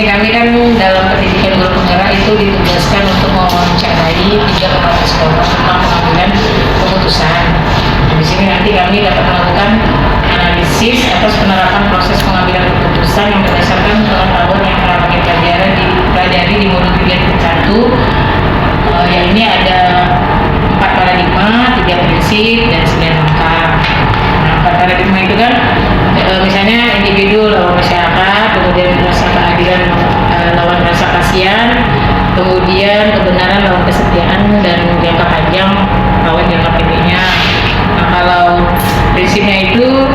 sini kami kan dalam pendidikan guru penggerak itu ditugaskan untuk mewawancarai 3 kepala sekolah tentang pengambilan keputusan. Di sini nanti kami dapat melakukan analisis atas penerapan proses pengambilan keputusan yang berdasarkan pengetahuan yang telah kami pelajari di modul 3.1. Yang ini ada 4 paradigma, 3 prinsip, dan 9 langkah. Nah, 4 paradigma itu kan misalnya individu lawan masyarakat, kemudian rasa keadilan lawan rasa kasihan, kemudian kebenaran lawan kesetiaan, dan jangka panjang lawan jangka pendeknya. Nah, kalau prinsipnya itu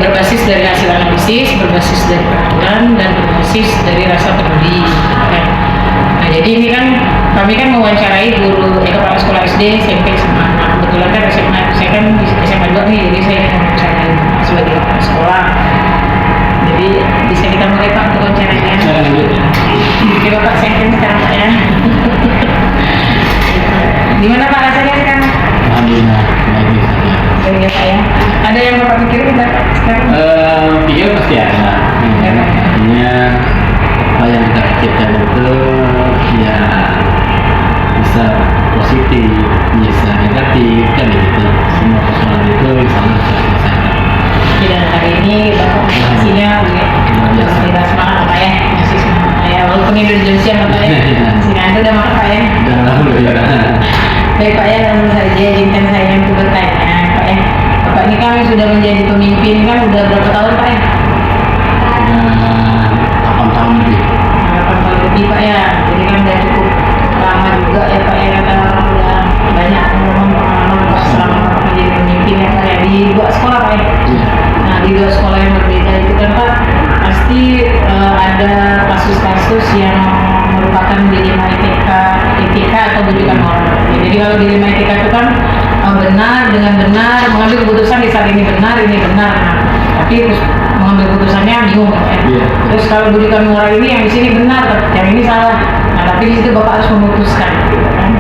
berbasis dari hasil analisis, berbasis dari pengalaman, dan berbasis dari rasa peduli. Nah, jadi ini kan kami kan mewawancarai guru kepala sekolah SD, SMP, SMA. Nah, kebetulan kan saya kan di SMA 2 nih, jadi saya mewawancarai sebagai kepala sekolah. Jadi bisa kita mulai Pak untuk wawancaranya. Oke Bapak, saya kan sekarang Pak ya. Gimana Pak rasanya sekarang? Alhamdulillah, baik saja. Baik ya Pak ya. Ada yang Bapak pikirin sekarang? Pikir pasti ada. Artinya apa yang kita pikirkan itu ya bisa positif, bisa negatif, kan gitu. Semua persoalan itu bisa diselesaikan. Dan hari ini Bapak hasilnya sudah semangat Pak ya, masih semangat Pak ya, walaupun ini udah siang Pak ya. Sini Anda udah makan Pak ya? Udah, alhamdulillah. Baik Pak ya, langsung saja izinkan saya untuk bertanya Pak ya. Bapak ini kan sudah menjadi pemimpin kan udah berapa tahun Pak ya? Udah 8 tahun lebih. 8 tahun lebih Pak ya, jadi kan udah cukup lama juga ya Pak ya, kata orang udah banyak pengalaman Pak selama Bapak menjadi pemimpin ya Pak ya, di 2 sekolah Pak ya? Iya. Nah, di 2 sekolah yang berbeda itu kan Pak, pasti ada kasus-kasus yang merupakan dilema etika atau bujukan moral. Jadi kalau dilema etika itu kan benar dengan benar, mengambil keputusan di saat ini benar, nah, tapi terus mengambil keputusannya bingung ya. Iya. Terus kalau bujukan moral ini yang di sini benar, yang ini salah. Nah, tapi di situ Bapak harus memutuskan gitu kan.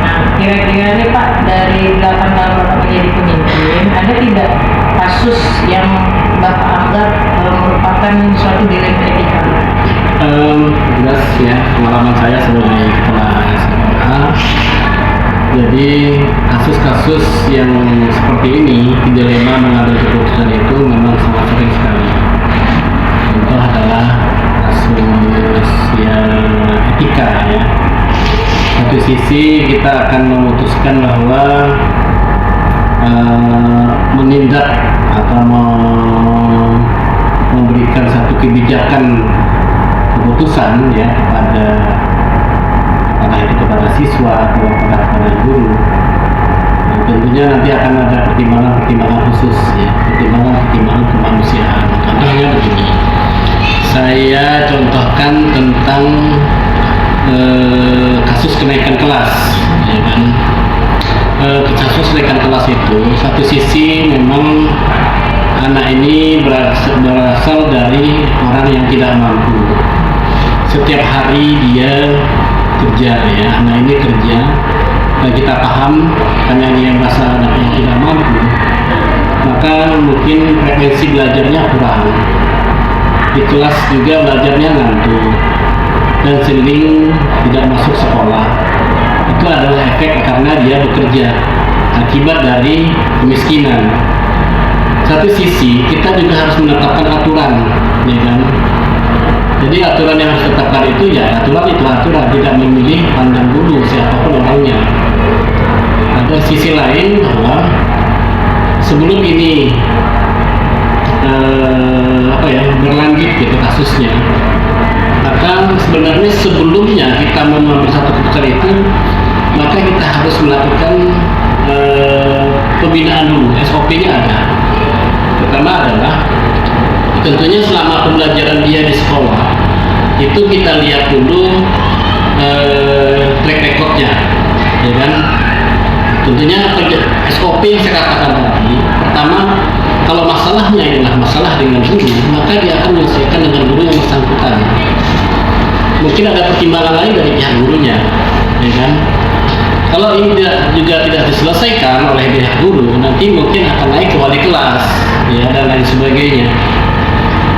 Nah, kira-kira nih Pak, dari 8 tahun Bapak menjadi pemimpin, ada tidak kasus yang Bapak anggap merupakan suatu dilema etika? Jelas ya, pengalaman saya sebagai kepala sekolah. Jadi kasus-kasus yang seperti ini, dilema mengambil keputusan itu memang sangat sering sekali. Contoh adalah kasus yang etika ya. Satu sisi kita akan memutuskan bahwa menindak atau memberikan satu kebijakan keputusan ya kepada siswa atau kepada guru. Dan tentunya nanti akan ada pertimbangan khusus ya, pertimbangan kemanusiaan. Contohnya begini, saya contohkan tentang kasus kenaikan kelas ya kan. Kasus kenaikan kelas itu satu sisi memang anak ini berasal dari orang yang tidak mampu. Setiap hari dia kerja ya, anak ini kerja, dan kita paham karena dia merasa anak yang tidak mampu, maka mungkin frekuensi belajarnya kurang. Di kelas juga belajarnya ngantuk dan sering tidak masuk sekolah. Itu adalah efek karena dia bekerja akibat dari kemiskinan. Satu sisi kita juga harus menetapkan aturan, ya kan? Jadi aturan yang harus ditetapkan itu ya aturan, tidak memilih pandang bulu siapapun orangnya. Ada sisi lain bahwa sebelum ini berlanjut gitu kasusnya, maka sebenarnya sebelumnya kita mengambil satu keputusan itu, maka kita harus melakukan pembinaan dulu, SOP-nya ada. Pertama adalah tentunya selama pembelajaran dia di sekolah itu kita lihat dulu track recordnya, ya kan? Tentunya SOP yang saya katakan tadi, pertama kalau masalahnya adalah masalah dengan guru, maka dia akan menyelesaikan dengan guru yang bersangkutan. Mungkin ada pertimbangan lain dari pihak gurunya, ya kan? Kalau ini juga tidak diselesaikan oleh pihak guru, nanti mungkin akan naik ke wali kelas, ya, dan lain sebagainya.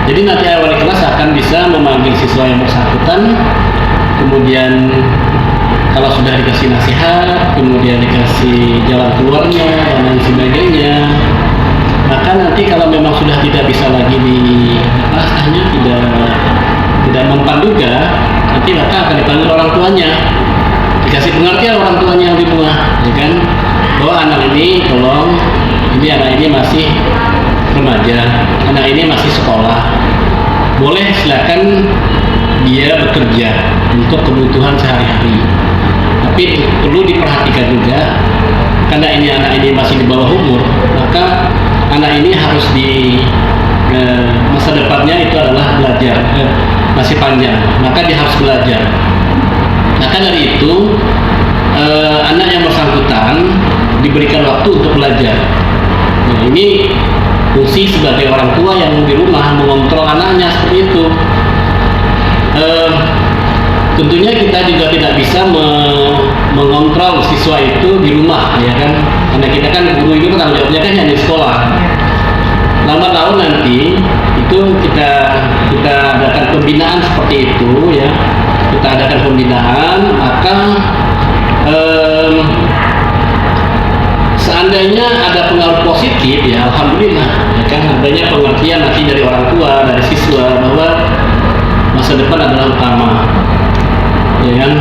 Jadi nanti wali kelas akan bisa memanggil siswa yang bersangkutan, kemudian kalau sudah dikasih nasihat, kemudian dikasih jalan keluarnya dan lain sebagainya, maka nanti kalau memang sudah tidak bisa lagi tidak mempan juga, nanti maka akan dipanggil orang tuanya, dikasih pengertian orang tuanya yang di rumah, ya kan, bahwa anak ini tolong, anak ini masih remaja, anak ini masih sekolah, boleh silakan dia bekerja untuk kebutuhan sehari-hari, tapi perlu diperhatikan juga karena anak ini masih di bawah umur, maka anak ini harus masa depannya itu adalah belajar, masih panjang, maka dia harus belajar. Maka dari itu anak yang bersangkutan diberikan waktu untuk belajar. Nah, ini fungsi sebagai orang tua yang di rumah mengontrol anaknya seperti itu. Tentunya kita juga tidak bisa mengontrol siswa itu di rumah, ya kan? Karena kita kan guru itu tanggung jawabnya kan hanya di sekolah. Lambat laun nanti itu kita adakan pembinaan seperti itu, ya. Kita adakan pembinaan, maka seandainya ada pengaruh positif, ya alhamdulillah, ya kan, adanya pengertian nanti dari orang tua, dari siswa bahwa masa depan adalah utama, ya kan.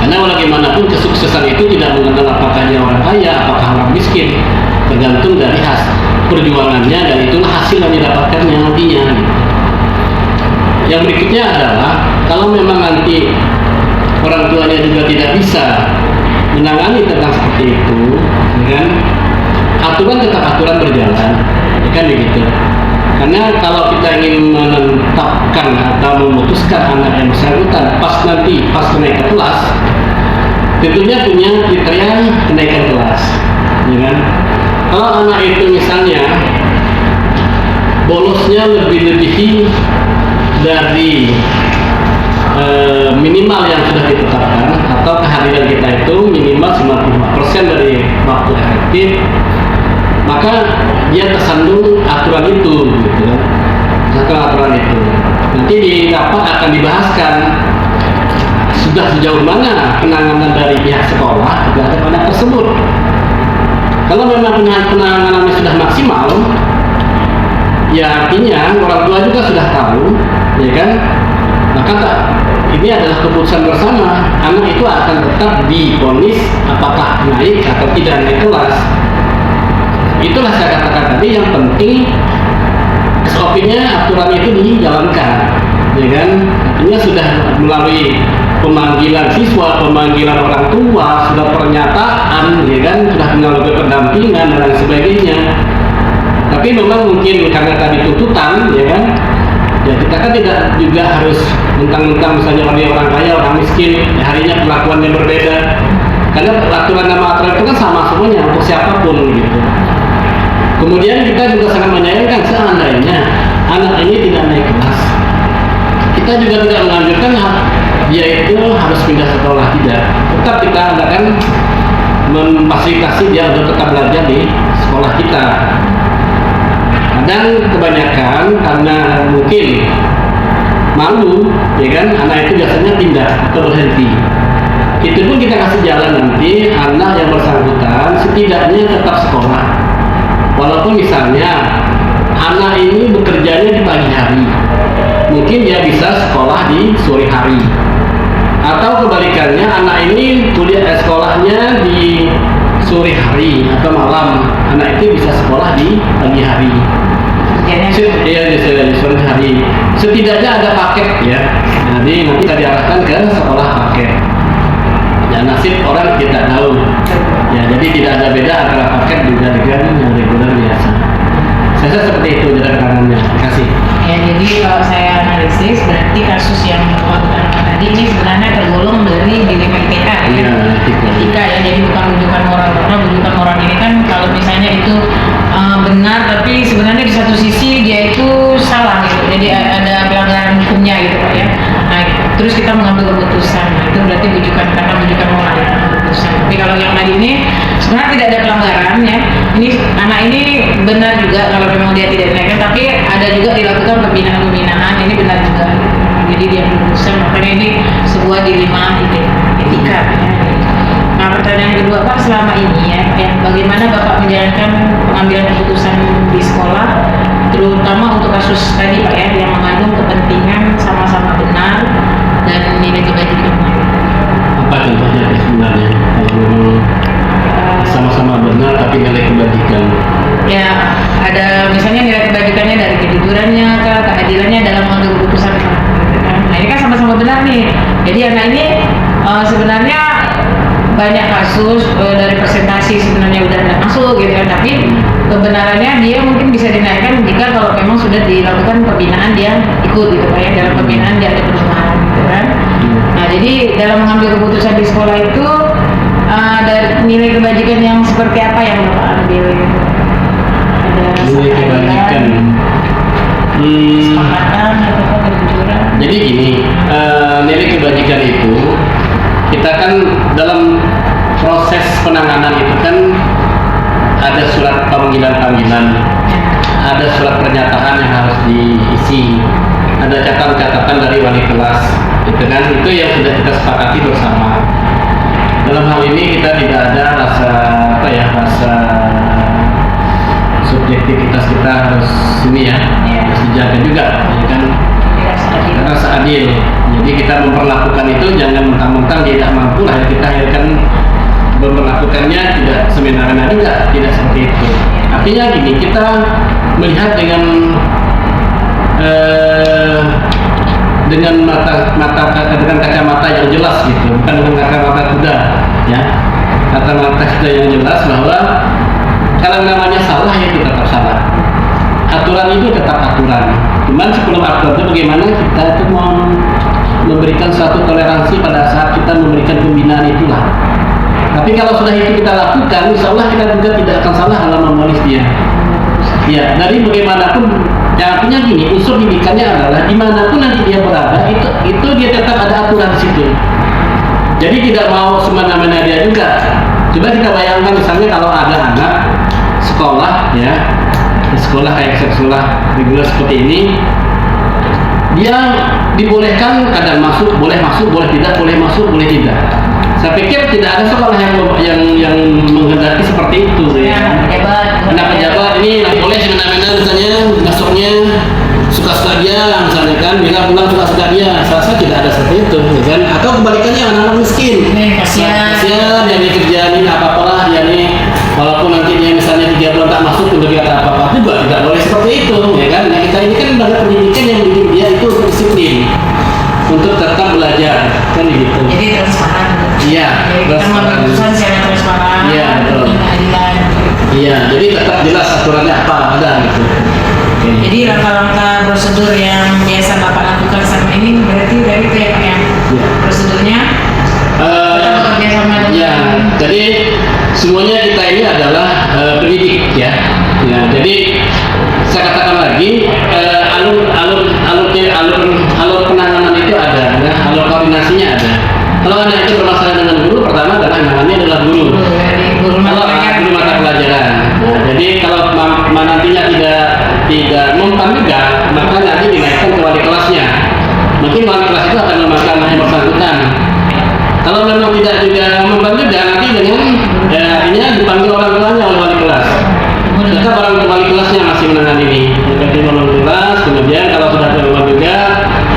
Karena bagaimanapun kesuksesan itu tidak mengenal apakah dia orang kaya, apakah orang miskin, tergantung dari perjuangannya, dan itulah hasil yang didapatkannya nantinya. Yang berikutnya adalah kalau memang nanti orang tuanya juga tidak bisa menangani tentang seperti itu, kan, aturan tetap aturan berjalan, ya kan begitu. Karena kalau kita ingin menetapkan atau memutuskan anak yang bersangkutan pas naik ke kelas, tentunya punya kriteria kenaikan kelas, ya kan. Kalau anak itu misalnya bolosnya lebih dari minimal yang sudah ditetapkan, atau kehadiran kita itu minimal 95% dari waktu efektif, maka dia tersandung aturan itu, gitu kan. Aturan itu nanti di rapat akan dibahaskan sudah sejauh mana penanganan dari pihak sekolah terhadap anak tersebut. Kalau memang penanganannya sudah maksimal, ya artinya orang tua juga sudah tahu, ya kan, maka ini adalah keputusan bersama, anak itu akan tetap divonis apakah naik atau tidak naik kelas. Itulah saya katakan tadi, yang penting SOP-nya, aturan itu dijalankan, ya kan. Artinya sudah melalui pemanggilan siswa, pemanggilan orang tua, sudah pernyataan, ya kan, sudah melalui pendampingan dan lain sebagainya. Tapi memang mungkin karena tadi tuntutan, ya kan, ya kita kan tidak juga harus mentang-mentang misalnya orang kaya, orang miskin, ya harinya perlakuannya berbeda. Karena aturan itu kan sama semuanya untuk siapapun, gitu. Kemudian kita juga sangat menyayangkan seandainya anak ini tidak naik kelas. Kita juga tidak menganjurkan dia itu harus pindah sekolah, tidak. Tetap kita akan memfasilitasi dia untuk tetap belajar di sekolah kita. Dan kebanyakan karena mungkin malu, ya kan, anak itu biasanya pindah atau berhenti. Itu pun kita kasih jalan nanti anak yang bersangkutan setidaknya tetap sekolah. Walaupun misalnya anak ini bekerjanya di pagi hari, mungkin dia bisa sekolah di sore hari. Atau kebalikannya, anak ini sekolahnya di sore hari atau malam, anak itu bisa sekolah di pagi hari. Iya, di sore hari. Setidaknya ada paket, ya. Jadi nanti kita diarahkan ke sekolah paket. Ya, nasib orang kita tahu. Ya, jadi tidak ada beda antara paket juga dengan yang reguler biasa. Saya rasa seperti itu jalan-jalannya. Terima kasih. Ya, jadi kalau saya analisis, berarti kasus yang tadi ini sebenarnya tergolong dari dilema etika, ya. Etika, ya, jadi bukan rujukan moral. Karena rujukan moral ini kan kalau misalnya itu benar, tapi sebenarnya di satu sisi dia itu salah, gitu. Jadi ada pelanggaran hukumnya, gitu Pak, ya. Nah, terus kita mengambil keputusan, nah, itu berarti karena rujukan moral, ya. keputusan. Tapi kalau yang tadi ini sebenarnya tidak ada pelanggaran ya. Ini anak ini benar juga kalau memang dia tidak dinaikkan, tapi ada juga dilakukan pembinaan. Ini benar juga. Jadi dia keputusan, makanya ini sebuah dilema etika. Ya. Nah, pertanyaan kedua, Pak, selama ini ya, bagaimana Bapak menjalankan pengambilan keputusan di sekolah, terutama untuk kasus tadi Pak ya, yang mengandung kepentingan sama-sama benar dan nilai kebajikannya. Apa contohnya sebenarnya kalau memang sama-sama benar tapi nilai kebajikan? Ya, ada misalnya nilai kebajikannya dari kejujurannya, keadilannya dalam mengambil keputusan. Nah, ini kan sama-sama benar nih. Jadi anak ini sebenarnya banyak kasus dari presentasi sebenarnya udah tidak masuk gitu kan, tapi kebenarannya dia mungkin bisa dinaikkan jika kalau memang sudah dilakukan pembinaan dia ikut gitu Pak ya, dalam pembinaan dia ada perubahan gitu kan. Nah, jadi dalam mengambil keputusan di sekolah itu dari nilai kebajikan yang seperti apa yang Bapak ambil gitu? Ada Nilai kebajikan. kesepakatan atau kejujuran. Jadi gini, nilai kebajikan itu kita kan dalam proses penanganan itu kan ada surat panggilan-panggilan, ada surat pernyataan yang harus diisi, ada catatan-catatan dari wali kelas, itu kan itu yang sudah kita sepakati bersama. Dalam hal ini kita tidak ada rasa rasa subjektivitas kita harus ini ya, harus dijaga juga, ya kan? Rasa adil. Jadi kita memperlakukan itu jangan mentang-mentang dia tidak mampu lah kita akhirkan memperlakukannya tidak semena-mena juga, tidak seperti itu. Artinya gini, kita melihat dengan dengan kacamata yang jelas gitu, bukan dengan kacamata kuda ya. Kacamata kuda yang jelas bahwa kalau namanya salah ya itu tetap salah. Aturan itu tetap aturan. Cuman sebelum aturan itu bagaimana kita itu mau memberikan suatu toleransi pada saat kita memberikan pembinaan itulah. Tapi kalau sudah itu kita lakukan, insya Allah kita juga tidak akan salah dalam memonis dia. Ya, dari bagaimanapun, yang artinya gini, unsur didikannya adalah dimanapun nanti dia berada, itu dia tetap ada aturan di situ. Jadi tidak mau semena-mena dia juga. Coba kita bayangkan misalnya kalau ada anak sekolah ya, sekolah kayak sekolah reguler seperti ini, dia dibolehkan kadang masuk, boleh tidak, boleh masuk, boleh tidak. Saya pikir tidak ada sekolah yang menghendaki seperti itu ya. Anak pejabat ini boleh semena-mena misalnya masuknya suka-suka dia misalnya kan, bilang suka-suka dia. Saya tidak ada seperti itu ya kan. Atau kebalikannya anak-anak miskin. Kasihan dia nih kerjaan ini apa-apalah dia nih, walaupun nanti dia misalnya 3 bulan tak masuk untuk dia apa-apa juga tidak boleh seperti itu ya kan. Nah, kita ini kan lembaga pendidikan yang mendidik dia itu disiplin untuk tetap belajar kan gitu. Jadi transparan. Iya, kita mengambil keputusan secara transparan. Iya, betul. Keadilan. Iya, jadi tetap jelas aturannya apa ada gitu. Oke. Jadi langkah-langkah prosedur yang biasa Bapak lakukan sama ini berarti dari kayak yang prosedurnya kita bekerja sama dengan. Ya, jadi semuanya kita ini adalah pendidik ya. Ya, jadi saya katakan lagi alur penanganan itu ada, ya, alur koordinasinya ada. Kalau anak itu bermasalah dengan guru, pertama adalah nangannya adalah guru. Guru mata pelajaran. Nah, jadi kalau nantinya tidak mempan juga, maka nanti dinaikkan ke wali kelasnya. Mungkin wali kelas itu akan memasukkan yang bersangkutan. Kalau memang tidak juga mempan juga, nanti dengan ini dipanggil orang tuanya oleh wali kelas. Tetap orang wali kelasnya masih menangani ini. Jadi wali kelas, kemudian kalau sudah mempan juga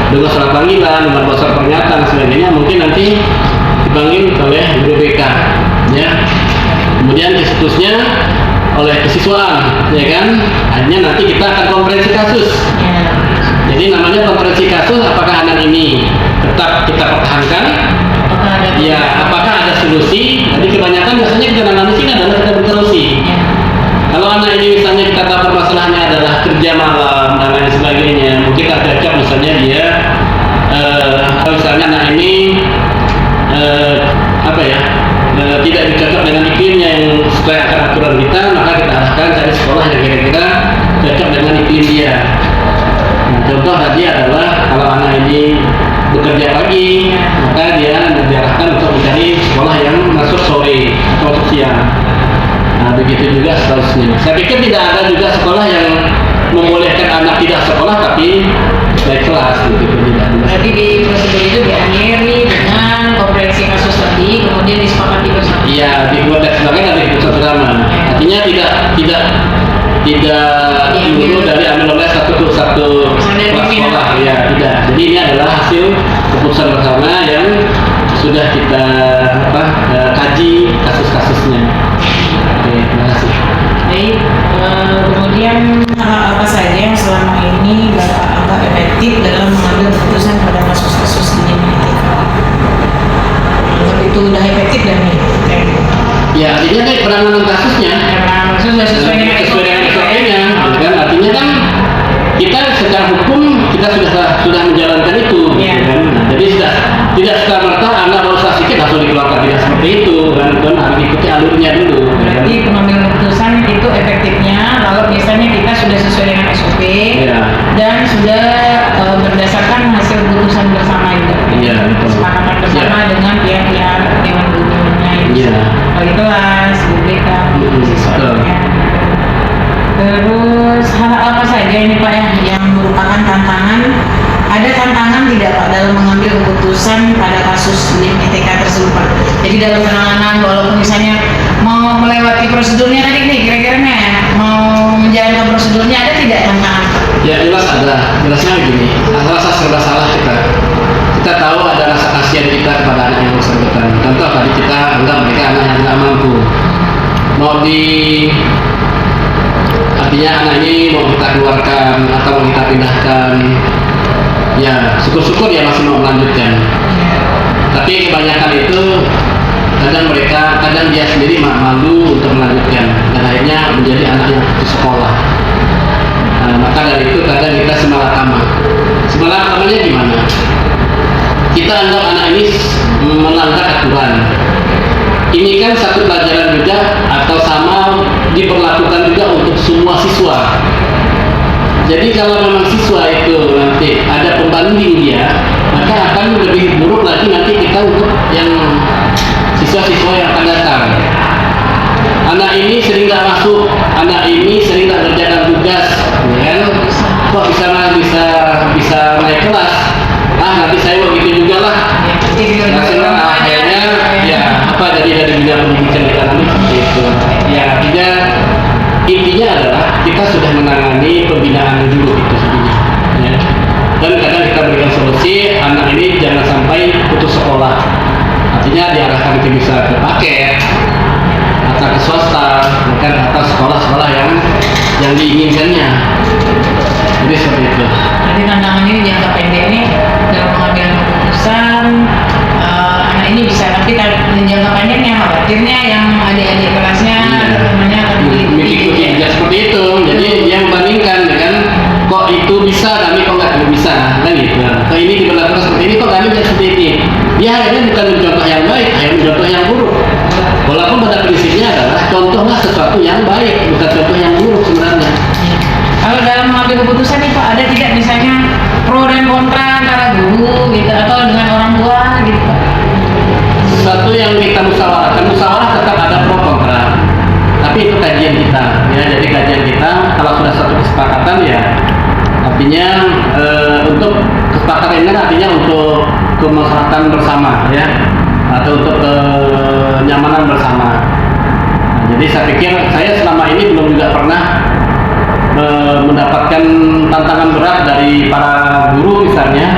dengan surat panggilan, nomor surat pernyataan dan sebagainya, mungkin nanti dipanggil oleh guru BK, ya. Kemudian seterusnya oleh kesiswaan, ya kan. Akhirnya nanti kita akan konferensi kasus. Jadi namanya konferensi kasus, apakah anak ini tetap kita pertahankan? Ya, apakah ada solusi? Jadi kebanyakan biasanya kita analisis adalah kita bersolusi. Kalau anak ini misalnya kita tahu permasalahannya adalah kerja malam dan lain sebagainya, mungkin kita cocok misalnya dia misalnya anak ini tidak dicocok dengan iklimnya yang sesuai akan aturan kita, maka kita arahkan cari sekolah yang kira-kira cocok dengan iklim dia. Nah, contoh tadi adalah kalau anak ini bekerja pagi, maka dia diarahkan untuk mencari sekolah yang masuk begitu juga seterusnya. Saya pikir tidak ada juga sekolah yang membolehkan anak tidak sekolah tapi naik kelas gitu, tidak ada. Berarti di prosedur itu diakhiri dengan komprehensi kasus tadi, kemudian disepakati bersama. Iya, dibuat sebagai dari keputusan bersama. Artinya tidak dulu dari ambil oleh satu kelas sekolah, ya tidak. Jadi ini adalah hasil keputusan bersama yang sudah kita kaji kasus-kasusnya. Oke, terima kasih. Baik, kemudian hal apa saja yang selama ini Bapak anggap efektif dalam mengambil keputusan pada kasus-kasus ini? Itu udah efektif dan nih? Ya, artinya kan penanganan kasusnya Karena sudah sesuai dengan SOP-nya, kan? Artinya kan kita secara hukum kita sudah menjalankan itu, Ya. kan? Nah, jadi tidak serta-merta anak baru sakit langsung dikeluarkan, tidak seperti itu, kan? Harus ikuti alurnya dulu. Berarti pengambilan keputusan itu efektifnya kalau misalnya kita sudah sesuai dengan SOP Ya. dan sudah berdasarkan hasil keputusan bersama juga. Iya, betul. Kesepakatan bersama Ya. dengan pihak-pihak dewan gubernurnya yang Iya. wali kelas, BPK, siswanya. Terus hal apa saja ini Pak yang merupakan tantangan? Ada tantangan tidak Pak dalam mengambil keputusan pada kasus LIM ITK tersebut Pak? Jadi dalam penanganan walaupun misalnya mau melewati prosedurnya tadi nih kira-kira mau menjalankan prosedurnya ada tidak tantangan Pak? Ya jelas ada, jelasnya begini, rasa serba salah kita. Kita tahu ada rasa kasihan kita kepada anak yang bersangkutan. Contoh tadi kita anggap mereka anak yang tidak mampu. Artinya anak ini mau kita keluarkan atau mau kita pindahkan. Ya syukur-syukur dia masih mau melanjutkan. Tapi kebanyakan itu kadang dia sendiri malu untuk melanjutkan dan akhirnya menjadi anak yang putus sekolah. Nah, maka dari itu kadang kita semalakama. Semalakamanya gimana? Kita anggap anak ini melanggar aturan. Ini kan satu pelajaran juga atau sama diperlakukan juga untuk semua siswa. Jadi kalau memang siswa itu nanti ada pembanding dia, maka akan lebih buruk lagi nanti kita untuk yang siswa-siswa yang akan datang. Anak ini sering nggak masuk, anak ini sering nggak kerjakan tugas, ya kan? Kok bisa naik kelas? Nanti saya begitu juga lah. Akhirnya ya jadi dari bidang pendidikan kita nanti seperti itu. Ya intinya adalah kita sudah menangani pembinaan dulu itu sebenarnya. Ya. Dan kadang kita berikan solusi anak ini jangan sampai putus sekolah. Artinya diarahkan ke bisa ke paket atau ke swasta, bukan atau sekolah-sekolah yang diinginkannya. Jadi seperti itu. Jadi tantangan ini jangka pendek ini dalam mengambil keputusan anak ini bisa, tapi jangka pendeknya khawatirnya yang adik-adik kelasnya temannya akan mengikuti juga seperti itu. Jadi yang bandingkan dengan kok itu bisa kami kok nggak bisa kan gitu. Kok ini diberlakukan seperti ini kok kami tidak seperti ini. Dia akhirnya bukan mencontoh yang baik, akhirnya mencontoh yang buruk. Walaupun pada prinsipnya adalah contohlah sesuatu yang baik, bukan contoh yang buruk sebenarnya. Kalau dalam mengambil keputusan nih Pak, ada tidak misalnya pro dan kontra antara guru gitu atau dengan orang tua gitu Pak? Sesuatu yang kita musyawarah tetap ada pro kontra. Tapi itu kajian kita, ya. Jadi kajian kita kalau sudah satu kesepakatan ya, artinya untuk kesepakatan ini artinya untuk kemaslahatan bersama, ya, atau untuk kenyamanan bersama. Nah, jadi saya pikir saya selama ini belum juga pernah mendapatkan tantangan berat dari para guru misalnya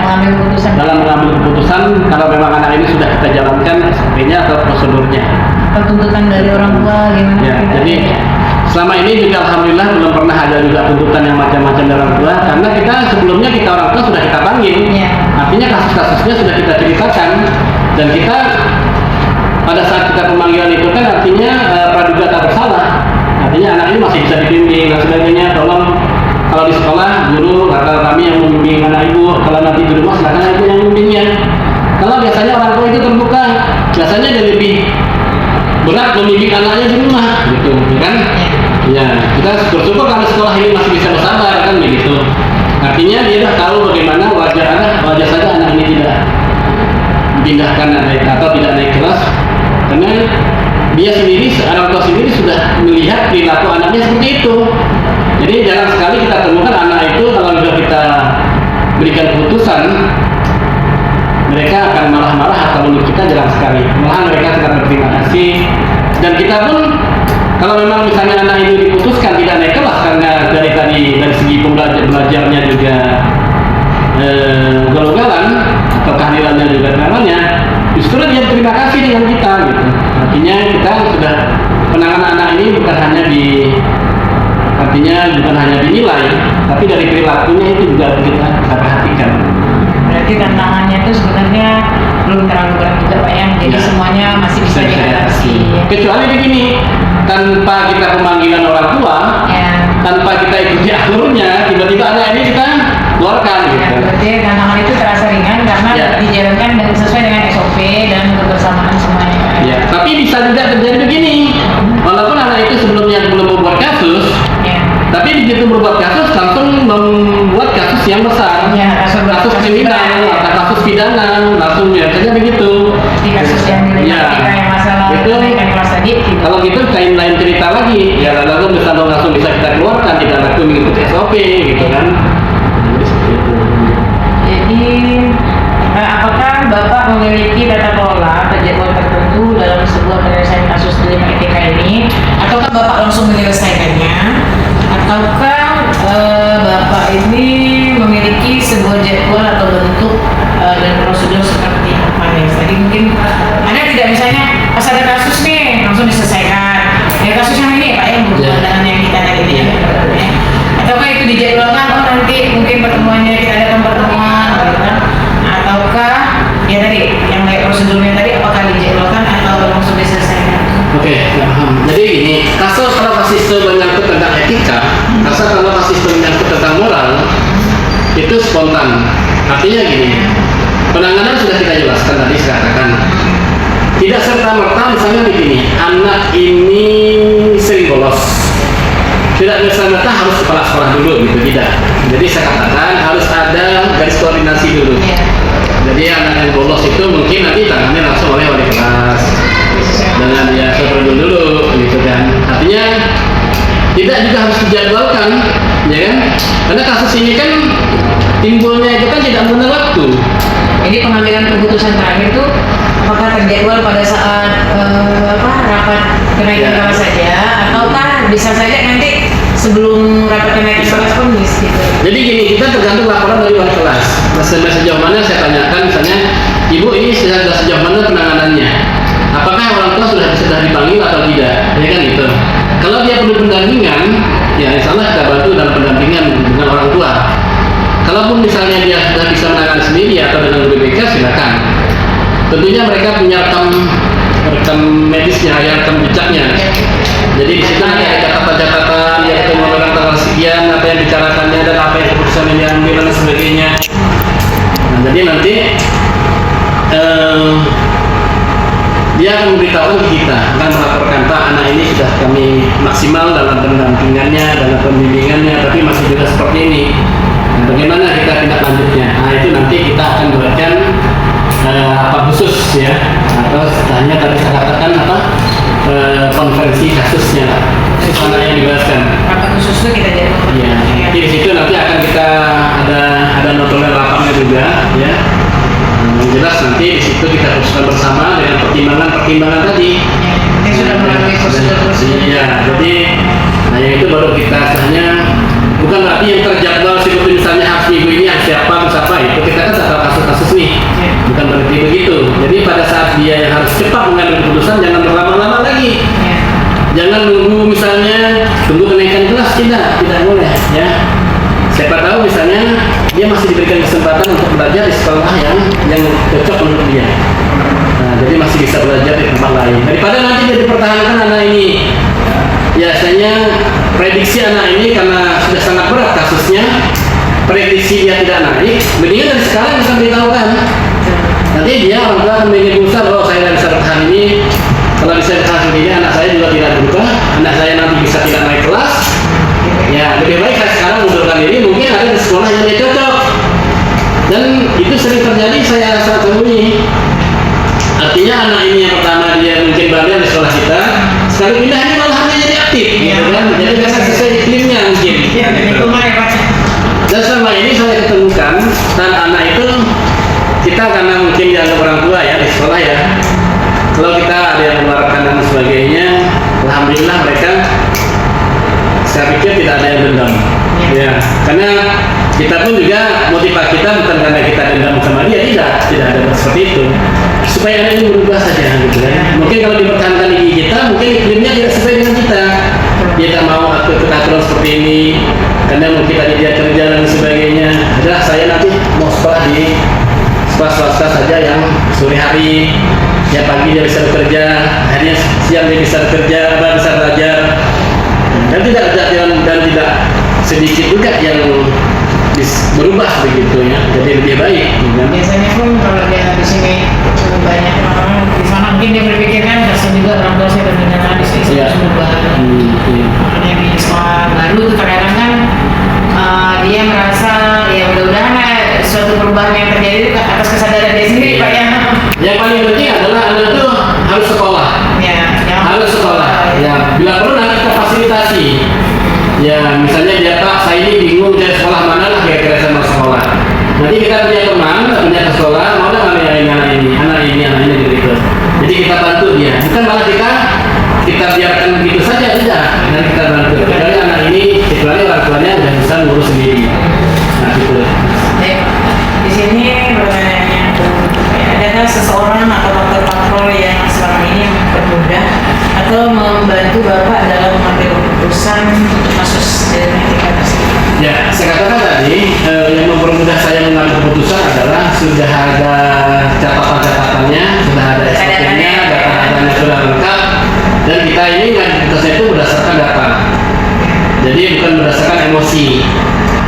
dalam mengambil keputusan kalau memang anak ini sudah kita jalankan SOP-nya atau prosedurnya. Tuntutan dari orang tua gimana? Ya, jadi selama ini juga alhamdulillah belum pernah ada juga tuntutan yang macam-macam dari orang tua karena kita sebelumnya kita orang tua sudah kita panggil. Ya. Artinya kasus-kasusnya sudah kita ceritakan dan kita pada saat kita pemanggilan itu kan artinya praduga tak bersalah. Artinya anak ini masih bisa dibimbing dan sebagainya. Tolong kalau di sekolah guru atau kami yang membimbing anak ibu, kalau nanti di rumah silakan ibu yang membimbingnya. Kalau biasanya orang tua itu terbuka, biasanya dia lebih berat membimbing anaknya di rumah, gitu kan? Ya, kita bersyukur kalau sekolah ini masih bisa bersabar kan begitu. Artinya dia sudah tahu bagaimana wajar saja anak ini tidak dipindahkan atau tidak naik kelas karena dia sendiri, orang tua sendiri sudah melihat perilaku anaknya seperti itu. Jadi jarang sekali kita temukan anak itu kalau sudah kita berikan keputusan, mereka akan marah-marah atau menurut kita jarang sekali. Malahan mereka sangat berterima kasih. Dan kita pun kalau memang misalnya anak itu diputuskan tidak naik kelas karena dari segi belajarnya juga galau-galan atau kehadirannya juga namanya, justru dia berterima kasih dengan kita gitu. Artinya kita sudah penanganan anak ini bukan hanya dinilai, tapi dari perilakunya itu juga kita perhatikan. Berarti tantangannya itu sebenarnya belum terlalu berat juga Pak ya, jadi semuanya masih bisa diatasi. Kecuali begini, tanpa kita pemanggilan orang tua, tanpa kita ikuti aturannya, tiba-tiba anak ini kita keluarkan gitu. Berarti tantangan itu terasa ringan karena dijalankan sesuai dengan SOP dan kebersamaan semuanya. Ya, tapi bisa juga terjadi begini, walaupun anak itu sebelumnya belum membuat kasus, tapi begitu berbuat kasus langsung membuat kasus yang besar, kasus kriminal atau kasus pidana, langsung biasanya begitu. Di kasus yang yang masalah kenaikan kelas tadi. Kalau gitu lain cerita lagi, ya lalu langsung bisa kita keluarkan, tidak laku mengikuti SOP gitu kan. Jadi apakah Bapak memiliki tata kelola atau jadwal tertentu dalam sebuah penyelesaian kasus dilema etika ini, ataukah Bapak langsung menyelesaikannya, ataukah Bapak ini memiliki sebuah jadwal atau bentuk dan prosedur seperti apa nih? Tadi mungkin ada tidak misalnya pas ada kasus nih langsung diselesaikan, ya kasus yang ini Pak yang berhubungan dengan yang kita tadi ini, ataukah itu dijadwalkan nanti mungkin pertemuannya kita adakan pertemuan, gitu kan? Ataukah ya tadi yang kayak prosedurnya tadi apakah dijadwalkan atau langsung diselesaikan? Oke, paham. Jadi ini kalau kasus itu menyangkut tentang etika, kalau kasus itu menyangkut tentang moral, itu spontan. Artinya gini, penanganan sudah kita jelaskan tadi, saya katakan tidak serta-merta misalnya begini, anak ini sering bolos, tidak serta-merta harus kepala sekolah dulu gitu, tidak. Jadi saya katakan harus ada garis koordinasi dulu. Jadi anak yang bolos itu mungkin nanti tangannya langsung oleh wali kelas dengan dia supervisi dulu gitu kan. Artinya tidak juga harus dijadwalkan, ya kan? Karena kasus ini kan timbulnya itu kan tidak mengenal waktu. Jadi pengambilan keputusan terakhir itu apakah terjadwal pada saat rapat kenaikan kelas saja, ataukah bisa saja nanti sebelum rapat kenaikan kelas pun gitu. Jadi gini, kita tergantung laporan dari wali kelas. Sejauh mana saya tanyakan, misalnya, ibu ini sudah sejauh mana penanganannya? Apakah orang tua sudah dipanggil atau tidak? Ya kan gitu. Kalau dia perlu pendampingan, ya insya Allah kita bantu dalam pendampingan dengan orang tua. Kalaupun misalnya dia sudah bisa menangani sendiri atau dengan BPK, silakan. Tentunya mereka punya rekam medisnya, rekam jejaknya. Jadi di situ nanti ada catatan-catatan, ya ketemu orang tanggal sekian, apa yang bicarakannya dan apa yang keputusan yang diambil dan sebagainya. Nah, jadi nanti dia akan memberitahukan ke kita, akan melaporkan Pak, anak ini sudah kami maksimal dalam pendampingannya, dalam pembimbingannya, tapi masih juga seperti ini. Nah, bagaimana kita tindak lanjutnya? Nah, itu nanti kita akan buatkan apa khusus ya, atau setelahnya tadi saya katakan apa konferensi kasusnya lah, mana yang dibahaskan. Rapat khusus itu kita jadi. Iya. Jadi di situ nanti akan kita ada notulen rapatnya juga, ya. Yang jelas nanti di situ kita putuskan bersama dengan pertimbangan tadi. Yang sudah melalui prosedur. Iya. Jadi, nah yang itu baru kita hanya bukan berarti yang terjadwal seperti misalnya harus minggu ini yang siapa itu kita kan satu kasus-kasus nih. Bukan berarti begitu. Jadi pada saat dia yang harus cepat mengambil keputusan, jangan berlama-lama lagi. Jangan nunggu misalnya tunggu kenaikan kelas, tidak boleh ya. Siapa tahu misalnya dia masih diberikan kesempatan untuk belajar di sekolah yang cocok menurut dia. Nah, jadi masih bisa belajar di tempat lain. Daripada nanti dia dipertahankan anak ini. Biasanya prediksi anak ini karena sudah sangat berat kasusnya, prediksi dia tidak naik, mendingan dari sekarang bisa beritahukan. Nanti dia orang tua akan menyebusa bahwa saya tidak bisa bertahan ini. Kalau bisa bertahan ini, anak saya juga tidak berubah, anak saya nanti bisa tidak naik kelas. Ya, lebih baik saya sekarang mundurkan diri, mungkin ada di sekolah yang dia cocok. Dan itu sering terjadi, saya rasa temui. Artinya anak ini yang pertama dia mungkin belajar di sekolah kita, dan anak itu kita karena mungkin dianggap orang tua ya di sekolah ya, kalau kita ada yang mengeluarkan dan sebagainya, alhamdulillah mereka saya pikir tidak ada yang dendam ya, karena kita pun juga motivasi kita bukan karena kita dendam sama dia, tidak ada seperti itu, supaya anak ini berubah saja gitu kan. Mungkin kalau dipertahankan di kita, mungkin iklimnya tidak sesuai dengan kita mau atur aturan seperti ini, karena mungkin tadi dia kerja dan sebagainya, adalah saya nanti mau sekolah di sekolah swasta saja yang sore hari, ya pagi dia bisa bekerja, akhirnya siang dia bisa bekerja, bisa belajar, dan tidak sedikit juga yang berubah begitu ya, jadi lebih baik. Ya. Biasanya pun kalau dia di sini cukup banyak orang di sana mungkin dia berpikir kan kasihan juga orang tua saya berpindah di sini Ya. berubah. Makanya di sekolah baru terkadang kan dia merasa ya mudah-mudahan suatu perubahan yang terjadi itu atas kesadaran dia sendiri Pak ya. Yang paling penting adalah anak itu harus sekolah. Ya, Harus sekolah. Ya, bila perlu nanti kita fasilitasi. Ya, misalnya dia Pak, saya ini bingung dia sekolah mana lah kira-kira saya mau sekolah. Nanti kita punya teman, punya ke sekolah, mau nggak ngalamin anak ini gitu. Jadi kita bantu dia. Bukan malah kita biarkan begitu saja, tidak. Dan kita bantu. Kecuali anak ini, kecuali orang tuanya udah bisa ngurus sendiri. Nah, gitu. Baik, di sini pertanyaannya, adakah seseorang atau faktor patrol yang selama ini mempermudah atau membantu Bapak dalam mengambil keputusan untuk masuk dalam etika tersebut? Ya, saya katakan tadi yang mempermudah saya mengambil keputusan adalah sudah ada catatan-catatannya, sudah ada SOP-nya, data-datanya sudah lengkap, dan kita ini kan keputusan itu berdasarkan data. Jadi bukan berdasarkan emosi.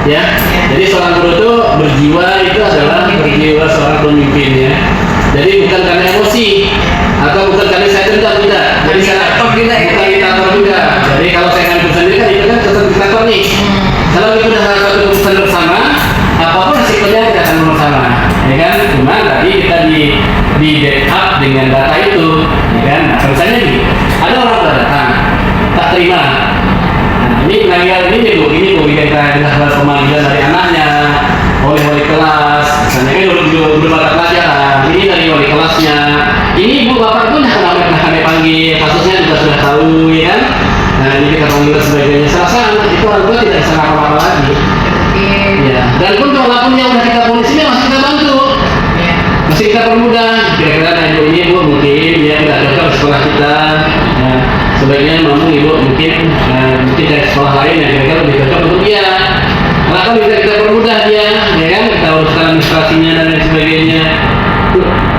Ya, jadi seorang guru itu berjiwa itu adalah berjiwa seorang pemimpin ya. Jadi bukan karena emosi atau bukan karena saya dendam, tidak. Jadi saya bukan diktator juga. Jadi kalau saya ngambil sendiri kan itu kan tetap diktator nih. Kalau itu sudah satu keputusan bersama, apapun resikonya kita akan bersama, ya kan? Cuma tadi kita di backup dengan data itu, ya kan? Nah, misalnya nih, ada orang tua datang, tak terima. Ini pengajian ini bu kita adalah pemanggilan dari anaknya oleh wali kelas, misalnya ini dulu mata pelajaran, ini dari wali kelasnya, ini bu bapak pun pernah kami panggil, kasusnya juga sudah tahu, ya kan? Nah ini kita panggil dan sebagainya, serasa anak itu orang tua tidak bisa apa-apa lagi. Ya, dan pun walaupun yang udah kita polisinya masih kita bantu, masih kita permudah, kira-kira nah ibu ini bu mungkin dia tidak cocok di sekolah kita. Ya, sebaiknya memang ibu mungkin dari sekolah lain yang kira-kira lebih cocok untuk dia. Kenapa bisa kita permudah dia, ya kan? Kita uruskan administrasinya dan lain sebagainya.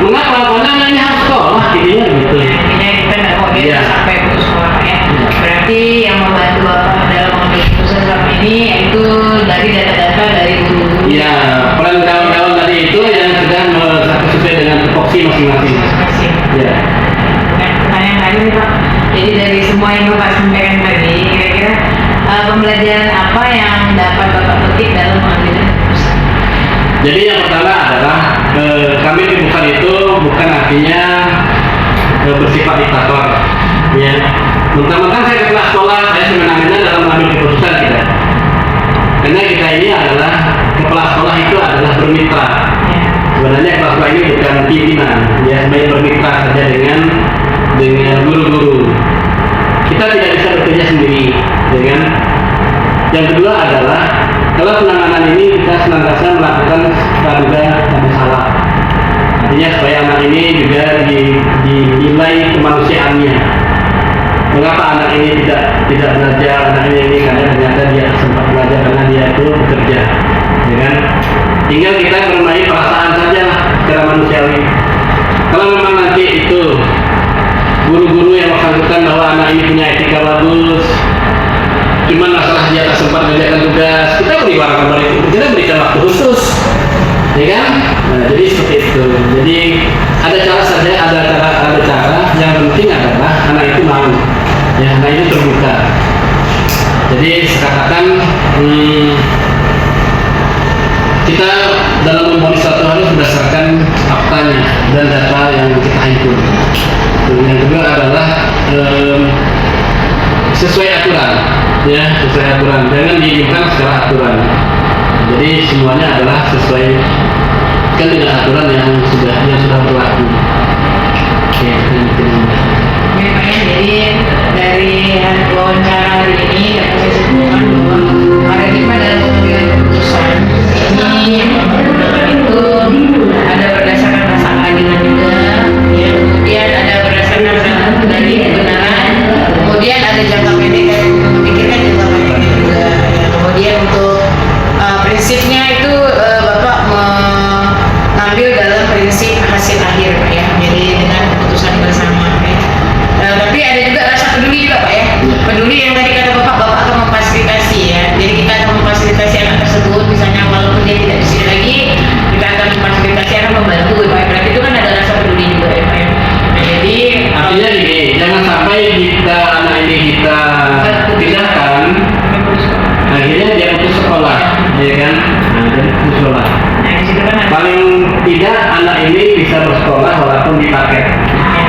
Mengapa? Karena anaknya harus sekolah, intinya gitu. Intinya kita nggak mau dia sampai putus sekolah ya. Berarti yang membantu Bapak dalam mengambil keputusan saat ini yaitu dari data-data dari guru. Ya, peran kawan-kawan tadi itu yang sudah sesuai dengan tupoksi masing-masing. Ya. Nah, pertanyaan tadi nih Pak. Jadi dari semua yang Bapak sampaikan tadi, kira-kira pembelajaran apa yang dapat Bapak petik dalam mengambil keputusan? Jadi yang pertama adalah kami bukan artinya bersifat diktator. Ya. Mentang-mentang saya ke kelas sekolah, saya semena-mena dalam mengambil keputusan tidak. Karena kita ini adalah kepala sekolah itu adalah bermitra. Sebenarnya kepala sekolah ini bukan pimpinan, ya sebenarnya bermitra saja dengan guru-guru. Kita tidak bisa bekerja sendiri, ya kan? Yang kedua adalah kalau penanganan ini kita senantiasa melakukan praduga dan salah. Artinya supaya anak ini juga dinilai kemanusiaannya. Mengapa anak ini tidak belajar, anak ini karena ternyata dia sempat belajar karena dia itu bekerja, ya kan? Tinggal kita bermain perasaan saja lah secara manusiawi. Kalau memang nanti itu guru-guru yang bersangkutan bahwa anak ini punya etika bagus, cuman masalah dia tak sempat mengerjakan tugas, kita beri kabar itu, kita berikan waktu khusus, ya kan? Nah, jadi seperti itu. Jadi ada cara saja, ada cara. Yang penting adalah anak itu mau, ya anak itu terbuka. Jadi saya katakan kita dalam memponis suatu harus berdasarkan faktanya dan data yang kita himpun. Yang kedua adalah sesuai aturan, ya sesuai aturan. Jangan diinginkan secara aturan. Jadi semuanya adalah sesuai kan dengan aturan yang sudah berlaku. Oke, Ya Pak ya, jadi dari wawancara hari ini dapat saya simpulkan bahwa paradigma dalam pengambilan keputusan ini itu ada berdasarkan rasa keadilan juga, ya, kemudian ada berdasarkan dari kebenaran, kemudian ada jangka pendek dan memikirkan jangka pendek juga. Ya, kemudian untuk prinsipnya itu Bapak mengambil dalam prinsip hasil akhir Pak ya, jadi dengan keputusan bersama ya. Tapi ada juga rasa peduli juga Pak ya, peduli yang tadi kata Bapak akan memfasilitasi ya, jadi kita akan memfasilitasi anak tersebut, misalnya walaupun dia tidak di sini lagi, kita akan memfasilitasi, akan membantu Pak ya. Berarti itu kan ada rasa peduli juga ya Pak ya. Nah, jadi artinya gini, jangan sampai anak ini kita pindahkan, akhirnya dia putus sekolah, ya kan? Nah, dia putus sekolah. nah di situ kan ada Paling tidak anak ini bisa bersekolah walaupun di paket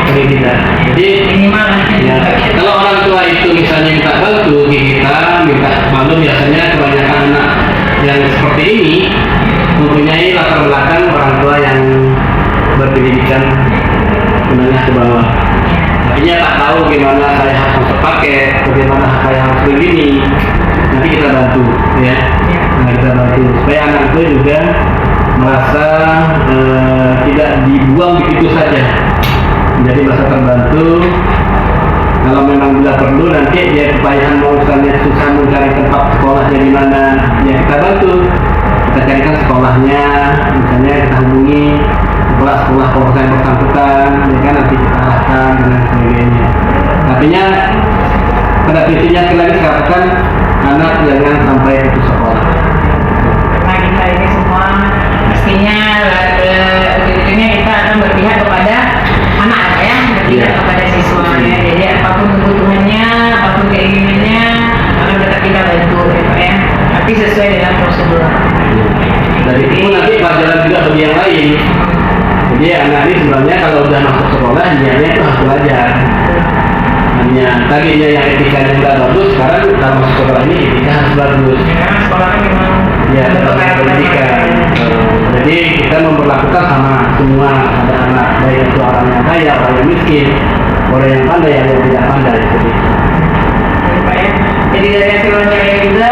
pendidikan. Jadi minimal ya, kalau orang tua itu misalnya minta bantu di kita, minta maklum, biasanya kebanyakan anak yang seperti ini mempunyai latar belakang orang tua yang berpendidikan menengah ke bawah. Artinya tak tahu gimana saya harus masuk paket, bagaimana saya harus begini. Nanti kita bantu, ya. Nah, kita bantu supaya anak itu juga merasa tidak dibuang begitu saja. Jadi merasa terbantu. Kalau memang bila perlu nanti dia kepayahan mau misalnya susah mencari tempat sekolahnya di mana, ya kita bantu. Kita carikan sekolahnya, misalnya kita hubungi sekolah kalau yang bersangkutan, ya kan, nanti kita arahkan dan sebagainya. Artinya pada prinsipnya sekali lagi saya katakan anak jangan sampai putus sekolah. karena kita ini semua mestinya ujung-ujungnya kita akan berpihak kepada anak ya, berpihak Iya. kepada siswa ya. Jadi apapun kebutuhannya, apapun keinginannya akan tetap kita bantu ya Pak ya. Tapi sesuai dengan prosedur. Dari itu pun nanti pelajaran juga bagi yang lain. Jadi anak ini sebenarnya kalau udah masuk sekolah niatnya itu harus belajar. Hanya tadinya yang etikanya udah bagus, sekarang kalau masuk sekolah ini etika harus bagus. Karena sekolah kan memang Ya, untuk tentang pendidikan. Jadi kita memperlakukan sama semua, ada anak baik itu orang yang kaya, orang yang miskin, orang yang pandai, yang tidak pandai. Jadi Pak ya. Jadi dari hasil wawancara juga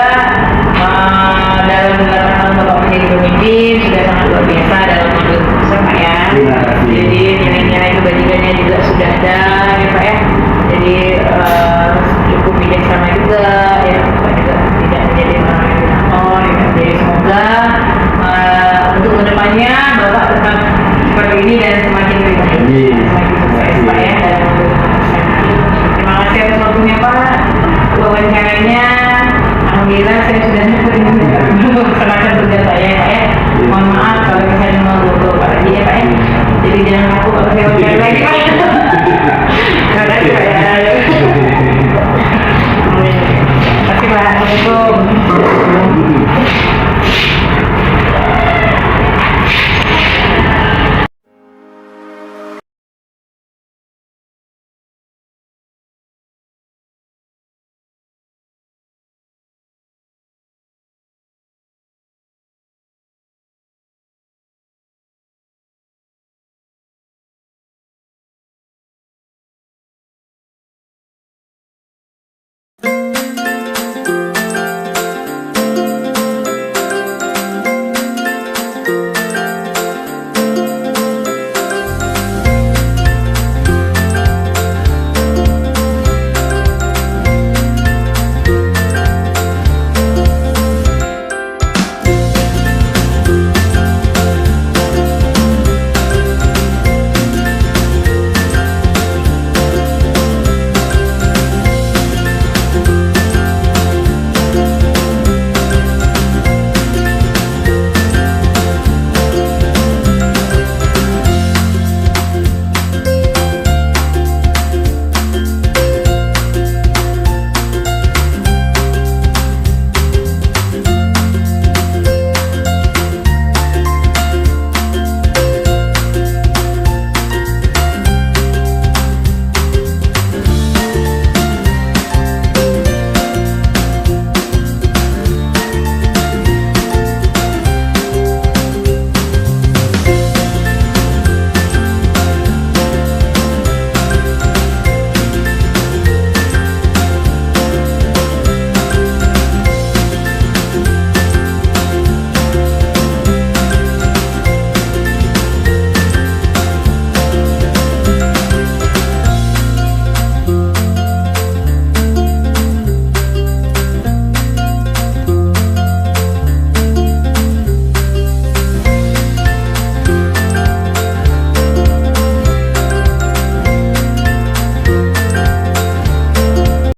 dalam 8 tahun Bapak menjadi pemimpin sudah sangat luar biasa dalam mengambil keputusan Pak ya. Terima kasih. Jadi nilai-nilai kebajikannya juga sudah ada ya Pak ya. Jadi cukup bijaksana juga ya, Bapak juga tidak menjadi orang yang dinator ya. Jadi semoga untuk kedepannya Bapak tetap seperti ini dan semakin lebih baik, Amin. semakin sukses Pak ya dalam mengambil keputusan. Terima kasih atas waktunya Pak, wawancaranya. Alhamdulillah saya sudah melaksanakan tugas saya Pak ya. Mohon maaf kalau misalnya mau Pak lagi ya Pak ya. Jadi jangan takut kalau saya wawancara